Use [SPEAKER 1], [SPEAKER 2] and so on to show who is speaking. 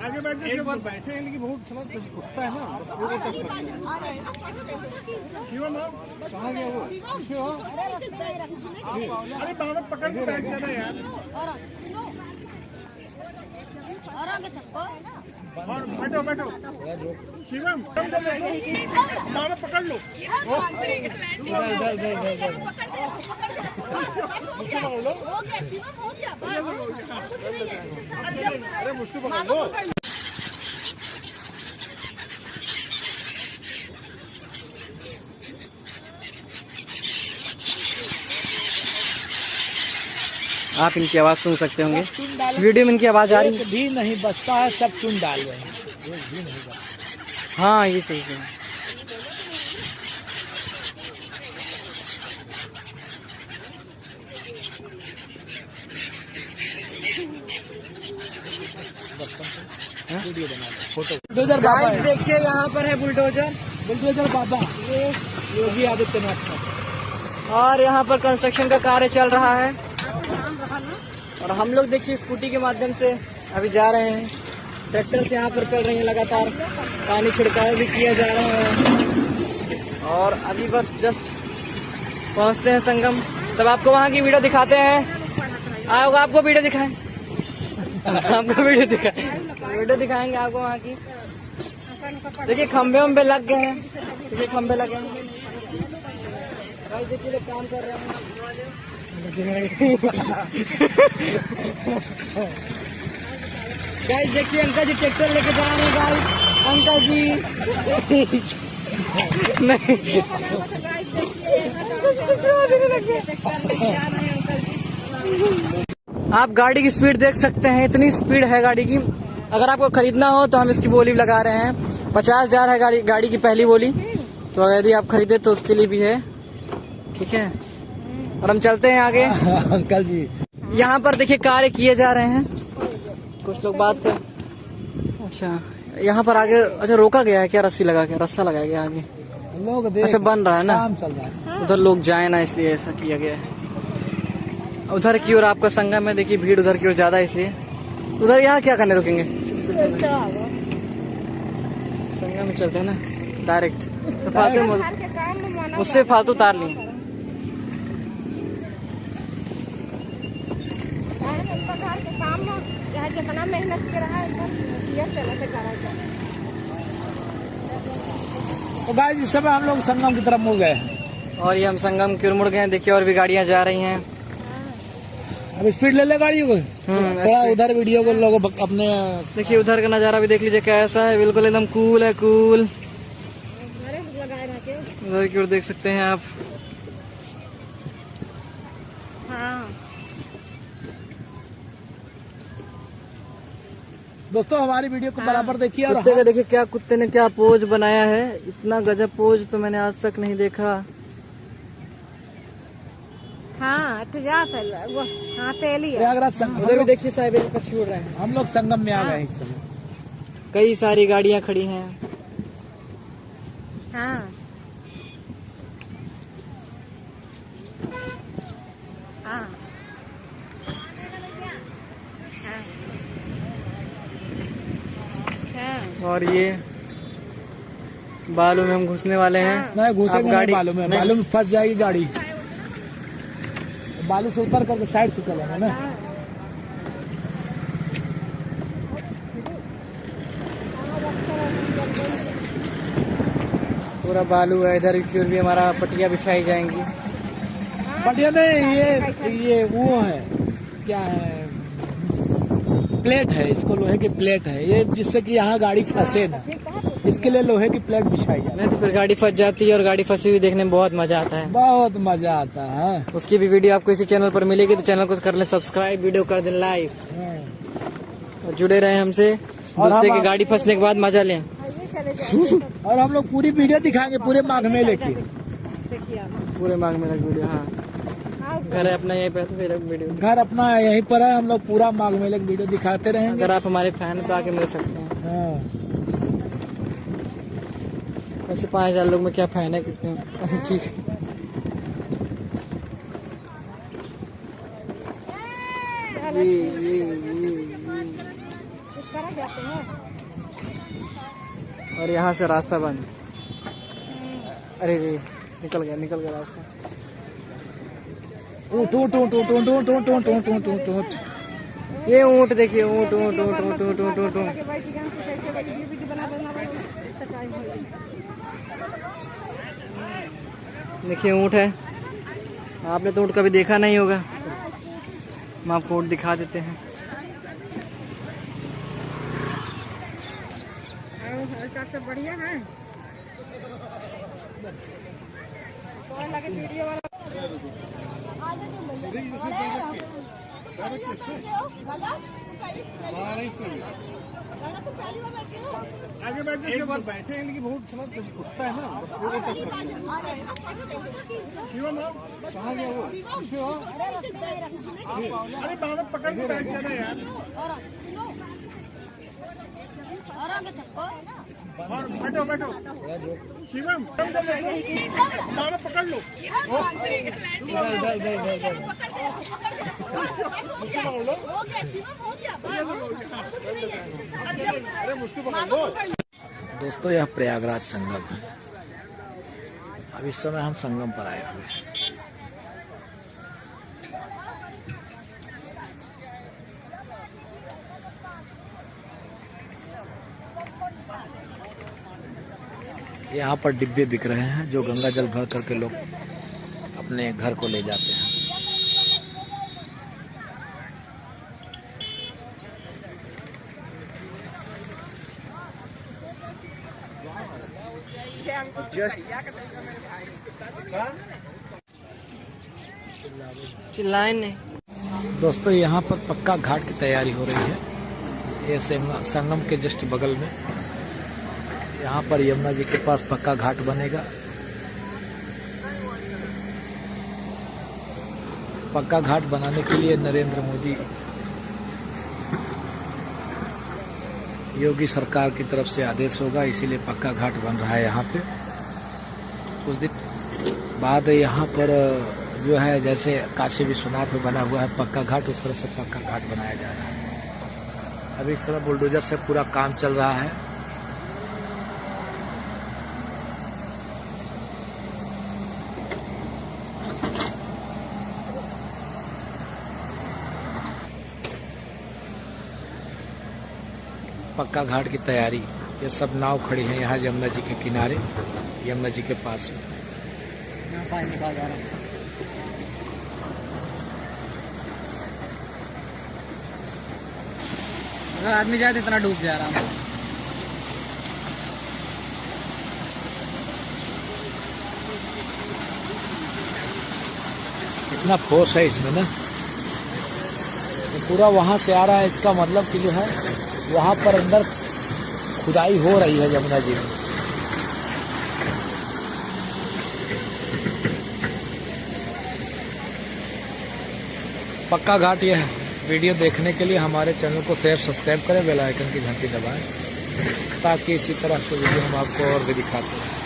[SPEAKER 1] आगे बैठे एक बार बैठे हैं लेकिन बहुत समय उठता है ना, बस वो तक कहाँ गया वो पीछे हो। अरे बाबा पकड़ के बैठ जाना यार, और बैठो बैठो शिवम बाबा पकड़ लो। अरे मुझको पकड़ लो।
[SPEAKER 2] आप इनकी आवाज सुन सकते होंगे, वीडियो में इनकी आवाज आ रही
[SPEAKER 3] भी नहीं बचता है, सब चुन डाल रहे हैं।
[SPEAKER 2] हाँ ये सही है।
[SPEAKER 3] बुलडोजर बाबा है।
[SPEAKER 2] देखिए यहाँ पर है बुलडोजर
[SPEAKER 3] बाबा योगी आदित्यनाथ का,
[SPEAKER 2] और यहाँ पर कंस्ट्रक्शन का कार्य चल रहा है। और हम लोग देखिए स्कूटी के माध्यम से अभी जा रहे हैं। ट्रैक्टर से यहाँ पर चल रही है, लगातार पानी छिड़काव भी किया जा रहा है। और अभी बस जस्ट पहुँचते हैं संगम, तब आपको वहाँ की वीडियो दिखाते हैं। आपको वीडियो दिखाएं, आपको वीडियो दिखाएंगे आपको वहाँ की। देखिए खंबे वंबे लग गए हैं, देखिए खंबे लगे हैं। भाई देखिए लोग काम कर रहे हैं। गाइस देखिए अंकल जी ट्रैक्टर लेके जा रहे हैं। गाइस अंकल जी नहीं आप गाड़ी की स्पीड देख सकते हैं, इतनी स्पीड है गाड़ी की। अगर आपको खरीदना हो तो हम इसकी बोली लगा रहे हैं 50,000 है गाड़ी की पहली बोली। तो अगर यदि आप खरीदे तो उसके लिए भी है, ठीक है। और हम चलते हैं आगे।
[SPEAKER 3] अंकल जी
[SPEAKER 2] यहाँ पर देखिए कार्य किए जा रहे हैं, कुछ लोग बात कर। अच्छा यहाँ पर आगे, अच्छा रोका गया है क्या, रस्सी लगा के, रस्सा लगाया गया आगे।
[SPEAKER 3] लोग
[SPEAKER 2] अच्छा बन रहा है ना,
[SPEAKER 3] काम चल रहा है।
[SPEAKER 2] उधर लोग जाए ना इसलिए ऐसा किया गया है। उधर की ओर आपका संगम में देखिए भीड़ उधर की ओर ज्यादा है, इसलिए उधर यहाँ क्या करने रुकेंगे, संगम में चलते हैं ना डायरेक्ट। उससे फालतू तार ली।
[SPEAKER 4] कितना मेहनत कर रहा है
[SPEAKER 3] तो गाइस इस समय हम लोग संगम की तरफ मुड़ गए हैं।
[SPEAKER 2] और ये हम संगम की ओर मुड़ गए। देखिए और भी गाड़ियां जा रही हैं।
[SPEAKER 3] अब स्पीड ले ले गाड़ियों को, थोड़ा उधर वीडियो को लोग अपने।
[SPEAKER 2] देखिए उधर का नजारा भी देख लीजिए कैसा है, बिल्कुल एकदम कूल है, कूल। उधर की ओर देख सकते हैं आप।
[SPEAKER 4] हाँ।
[SPEAKER 3] दोस्तों हमारी वीडियो को बराबर देखिए। और
[SPEAKER 2] कुत्ते का देखिए क्या, कुत्ते ने क्या पोज बनाया है, इतना गजब पोज तो मैंने आज तक नहीं देखा।
[SPEAKER 4] हाँ तो जा वो हाँ तेली है।
[SPEAKER 3] प्रयागराज
[SPEAKER 2] उधर भी देखिए साहिब पक्षी उड़ रहे हैं।
[SPEAKER 3] हम लोग संगम में आ गए इस समय।
[SPEAKER 2] कई सारी गाड़ियां खड़ी हैं।
[SPEAKER 4] हाँ हाँ
[SPEAKER 2] और ये बालू में हम घुसने वाले हैं।
[SPEAKER 3] नहीं घुसेंगे
[SPEAKER 2] गाड़ी
[SPEAKER 3] बालू में, बालू में फंस जाएगी गाड़ी। बालू से उतर करके साइड से चलेगा ना।
[SPEAKER 2] पूरा बालू है, इधर की ओर भी हमारा पटिया बिछाई जाएंगी।
[SPEAKER 3] पटिया नहीं, ये वो है, क्या है, प्लेट है, इसको लोहे की प्लेट है ये, जिससे कि यहाँ गाड़ी फंसे ना, इसके लिए लोहे की प्लेट बिछाई जाती है।
[SPEAKER 2] नहीं तो फिर गाड़ी फंस जाती है, और गाड़ी फंसी हुई देखने में बहुत मजा आता है।
[SPEAKER 3] बहुत मजा आता है।
[SPEAKER 2] उसकी भी वीडियो आपको इसी चैनल पर मिलेगी, तो चैनल को कर लें सब्सक्राइब, वीडियो कर दें लाइक, और जुड़े रहे हमसे। दूसरे की गाड़ी फंसने के बाद मजा लें।
[SPEAKER 3] और हम लोग पूरी वीडियो दिखाएंगे पूरे माघ मेले की।
[SPEAKER 2] पूरे माघ मेले की वीडियो। हाँ घर है अपना यहीं पे, तो फिर वीडियो
[SPEAKER 3] घर अपना यहीं पर है। हम लोग पूरा माघ मेले की वीडियो दिखाते रहेंगे।
[SPEAKER 2] अगर आप हमारे फैन पे आके मिल सकते हैं।
[SPEAKER 3] हाँ।
[SPEAKER 2] वैसे 5000 लोग में क्या फायदा है कितने ठीक है। और यहाँ से रास्ता बंद। अरे रे निकल गया रास्ता।
[SPEAKER 3] ऊँट ऊँट ऊँट ऊँट ऊँट ऊँट ऊँट ऊँट ऊँट ऊँट ऊँट ऊँट
[SPEAKER 2] ये ऊँट देखिए, ऊँट ऊँट ऊँट ऊँट ऊँट ऊँट ऊँट ऊँट। देखिए ऊँट है, आपने तो ऊँट कभी देखा नहीं होगा, हम आपको ऊँट दिखा देते हैं।
[SPEAKER 4] बढ़िया है।
[SPEAKER 1] आगे बैठे एक बार बैठे हैं लेकिन बहुत समय उठता है ना, बस वो तक शिवम कहाँ गया वो? पीछे हो? अरे बाबा पकड़ के बैठ जाना यार। और बैठो बैठो शिवम, बाबा पकड़ लो।
[SPEAKER 3] दोस्तों यह प्रयागराज संगम है। अब इस समय हम संगम पर आए हुए हैं। यहाँ पर डिब्बे बिक रहे हैं जो गंगा जल भर करके लोग अपने घर को ले जाते हैं।
[SPEAKER 2] चिल्लाए नहीं।
[SPEAKER 3] दोस्तों यहाँ पर पक्का घाट की तैयारी हो रही है। ये संगम के जस्ट बगल में यहाँ पर यमुना जी के पास पक्का घाट बनेगा। पक्का घाट बनाने के लिए नरेंद्र मोदी योगी सरकार की तरफ से आदेश होगा, इसीलिए पक्का घाट बन रहा है यहाँ पे। कुछ दिन बाद यहाँ पर जो है जैसे काशी विश्वनाथ में बना हुआ है पक्का घाट, उस तरह से पक्का घाट बनाया जा रहा है। अभी इस समय बुलडोजर से पूरा काम चल रहा है। पक्का घाट की तैयारी, ये सब नाव खड़ी है यहाँ यमुना जी के किनारे, यमुना जी के पास में।
[SPEAKER 2] यहाँ पानी निकाल जा रहा है। अगर आदमी जाए तो इतना डूब जा रहा है।
[SPEAKER 3] इतना फोर्स है इसमें ना, तो पूरा वहां से आ रहा है। इसका मतलब कि जो है वहां पर अंदर खुदाई हो रही है यमुना जी में। पक्का घाट यह है। वीडियो देखने के लिए हमारे चैनल को शेयर सब्सक्राइब करें, बेल आइकन की घंटी दबाएं ताकि इसी तरह से वीडियो हम आपको और भी दिखाते हैं।